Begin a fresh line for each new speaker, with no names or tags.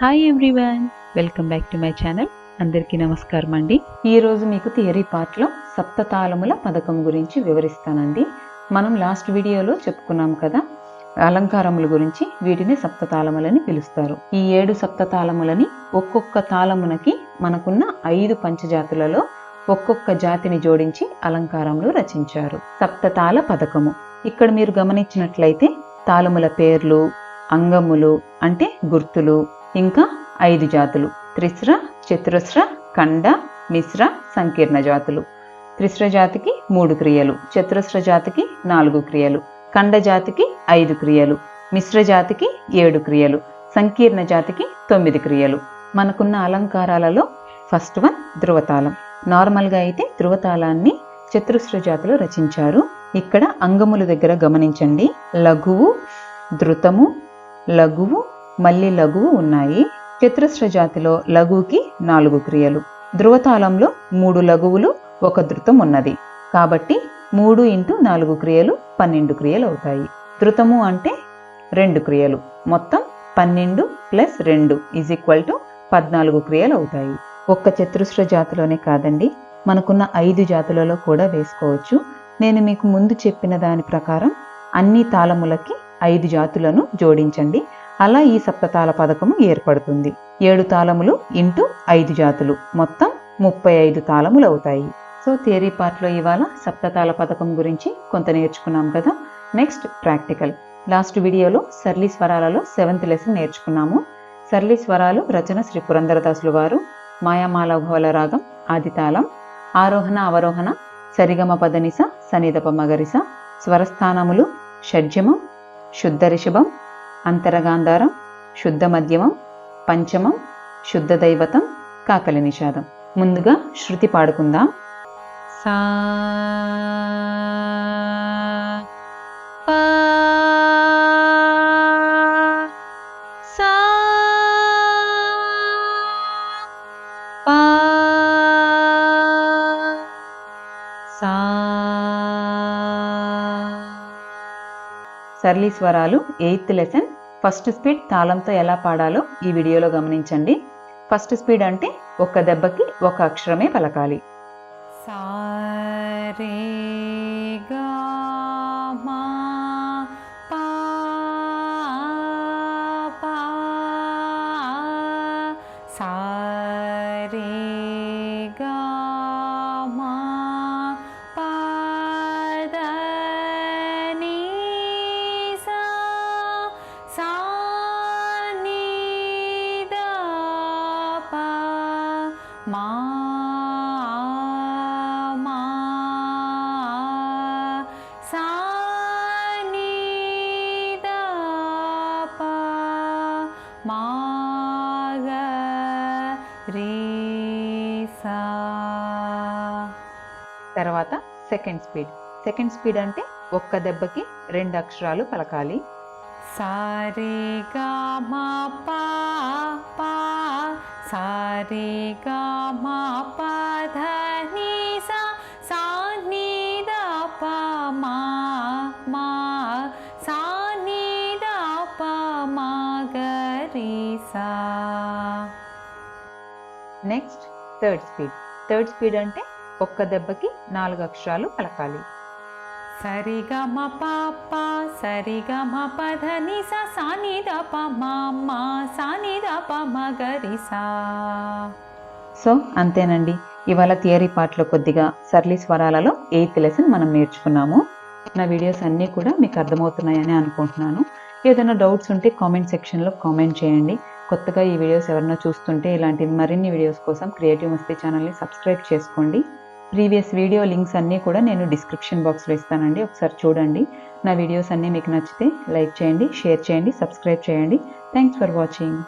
Hi everyone, welcome back to my channel. అందరికీ నమస్కారం అండి. ఈరోజు మీకు థియరీ పార్ట్లో సప్తతాళముల పథకం గురించి వివరిస్తానండి. మనం లాస్ట్ వీడియోలో చెప్పుకున్నాం కదా, అలంకారముల గురించి. వీటిని సప్తతాళములని పిలుస్తారు. ఈ 7 సప్తతాళములని ఒక్కొక్క తాళమునకి మనకున్న 5 పంచజాతులలో ఒక్కొక్క జాతిని జోడించి అలంకారములు రచించారు. సప్తతాళ పథకము. ఇక్కడ మీరు గమనించినట్లయితే తాళముల పేర్లు, అంగములు అంటే గుర్తులు, ఇంకా 5 జాతులు: త్రిశ్ర, చతురస్ర, ఖండ, మిశ్ర, సంకీర్ణ జాతులు. త్రిశ్ర జాతికి 3 క్రియలు, చతురస్ర జాతికి 4 క్రియలు, ఖండ జాతికి 5 క్రియలు, మిశ్ర జాతికి 7 క్రియలు, సంకీర్ణ జాతికి 9 క్రియలు. మనకున్న అలంకారాలలో ఫస్ట్ వన్ ధృవతాళం. నార్మల్గా అయితే ధృవతాళాన్ని చతురస్ర జాతిలో రచించారు. ఇక్కడ అంగముల దగ్గర గమనించండి, లఘువు, ధృతము, లఘువు, మళ్ళీ లఘువు ఉన్నాయి. చతురస్ర జాతిలో లఘువుకి 4 క్రియలు, ధృవతాళంలో 3 లఘువులు 1 ధృతం ఉన్నది. కాబట్టి 3 × 4 క్రియలు 12 క్రియలు అవుతాయి. ధృతము అంటే 2 క్రియలు, మొత్తం 12 + 2 = 14 క్రియలు అవుతాయి. ఒక్క చతురస్ర జాతిలోనే కాదండి, మనకున్న 5 జాతులలో కూడా వేసుకోవచ్చు. నేను మీకు ముందు చెప్పిన దాని ప్రకారం అన్ని తాళములకి 5 జాతులను జోడించండి. అలా ఈ సప్తతాళ పథకము ఏర్పడుతుంది. 7 తాళములు × 5 జాతులు, మొత్తం 35 తాళములు అవుతాయి. సో థియరీ పార్ట్లో ఇవాళ సప్తతాళ పథకం గురించి కొంత నేర్చుకున్నాం కదా. Next practical. లాస్ట్ వీడియోలో సరళి స్వరాలలో 7th లెసన్ నేర్చుకున్నాము. సరళి స్వరాలు రచన శ్రీ పురంధరదాసులు వారు. మాయామాలభవల రాగం ఆదితాళం. ఆరోహణ అవరోహణ సరిగమ పదనిస సనిదప మగరిస. స్వరస్థానములు షడ్జమం, శుద్ధ రిషభం, అంతరగాంధారం, శుద్ధ మధ్యమం, పంచమం, శుద్ధ దైవతం, కాకలి నిషాదం. ముందుగా శృతి పాడుకుందాం. సా పా సా పా సా. సరళి స్వరాలు 8th లెసన్ ఫస్ట్ స్పీడ్ తాళంతో ఎలా పాడాలో ఈ వీడియోలో గమనించండి. ఫస్ట్ స్పీడ్ అంటే ఒక్క దెబ్బకి ఒక అక్షరమే పలకాలి. సా రే గా మా పా పా. సా రే గా మా పా ద ని సా. సా ని ద ప మా మా. సా ని ద ప మా గ రి సా. తర్వాత సెకండ్ స్పీడ్. సెకండ్ స్పీడ్ అంటే ఒక్క దెబ్బకి 2 అక్షరాలు పలకాలి. సా రే గా మా పా పా. సా రే గా మా పా ధ ని సా. సా ని ద ప మా మా. సా ని ద ప మా గ రి సా. Next third speed. Third speed అంటే ఒక్క దెబ్బకి 4 అక్షరాలు పలకాలి. సరిగమ పాప సరిగమ పధ ని సా. సా ని ద ప మా మా. సా ని ద ప మ గ రి సా. సో అంతేనండి, ఇవాళ థియరీ పార్ట్లో కొద్దిగా సరళి స్వరాలలో 8th లెసన్ మనం నేర్చుకున్నాము. నా వీడియోస్ అన్నీ కూడా మీకు అర్థమవుతున్నాయని అనుకుంటున్నాను. ఏదైనా డౌట్స్ ఉంటే కామెంట్ సెక్షన్లో కామెంట్ చేయండి. కొత్తగా ఈ వీడియోస్ ఎవరైనా చూస్తుంటే ఇలాంటి మరిన్ని వీడియోస్ కోసం క్రియేటివ్ మస్తీ ఛానల్ని సబ్స్క్రైబ్ చేసుకోండి. ప్రీవియస్ వీడియో లింక్స్ అన్నీ కూడా నేను డిస్క్రిప్షన్ బాక్స్లో ఇస్తానండి, ఒకసారి చూడండి. నా వీడియోస్ అన్నీ మీకు నచ్చితే లైక్ చేయండి, షేర్ చేయండి, సబ్స్క్రైబ్ చేయండి. Thanks for watching.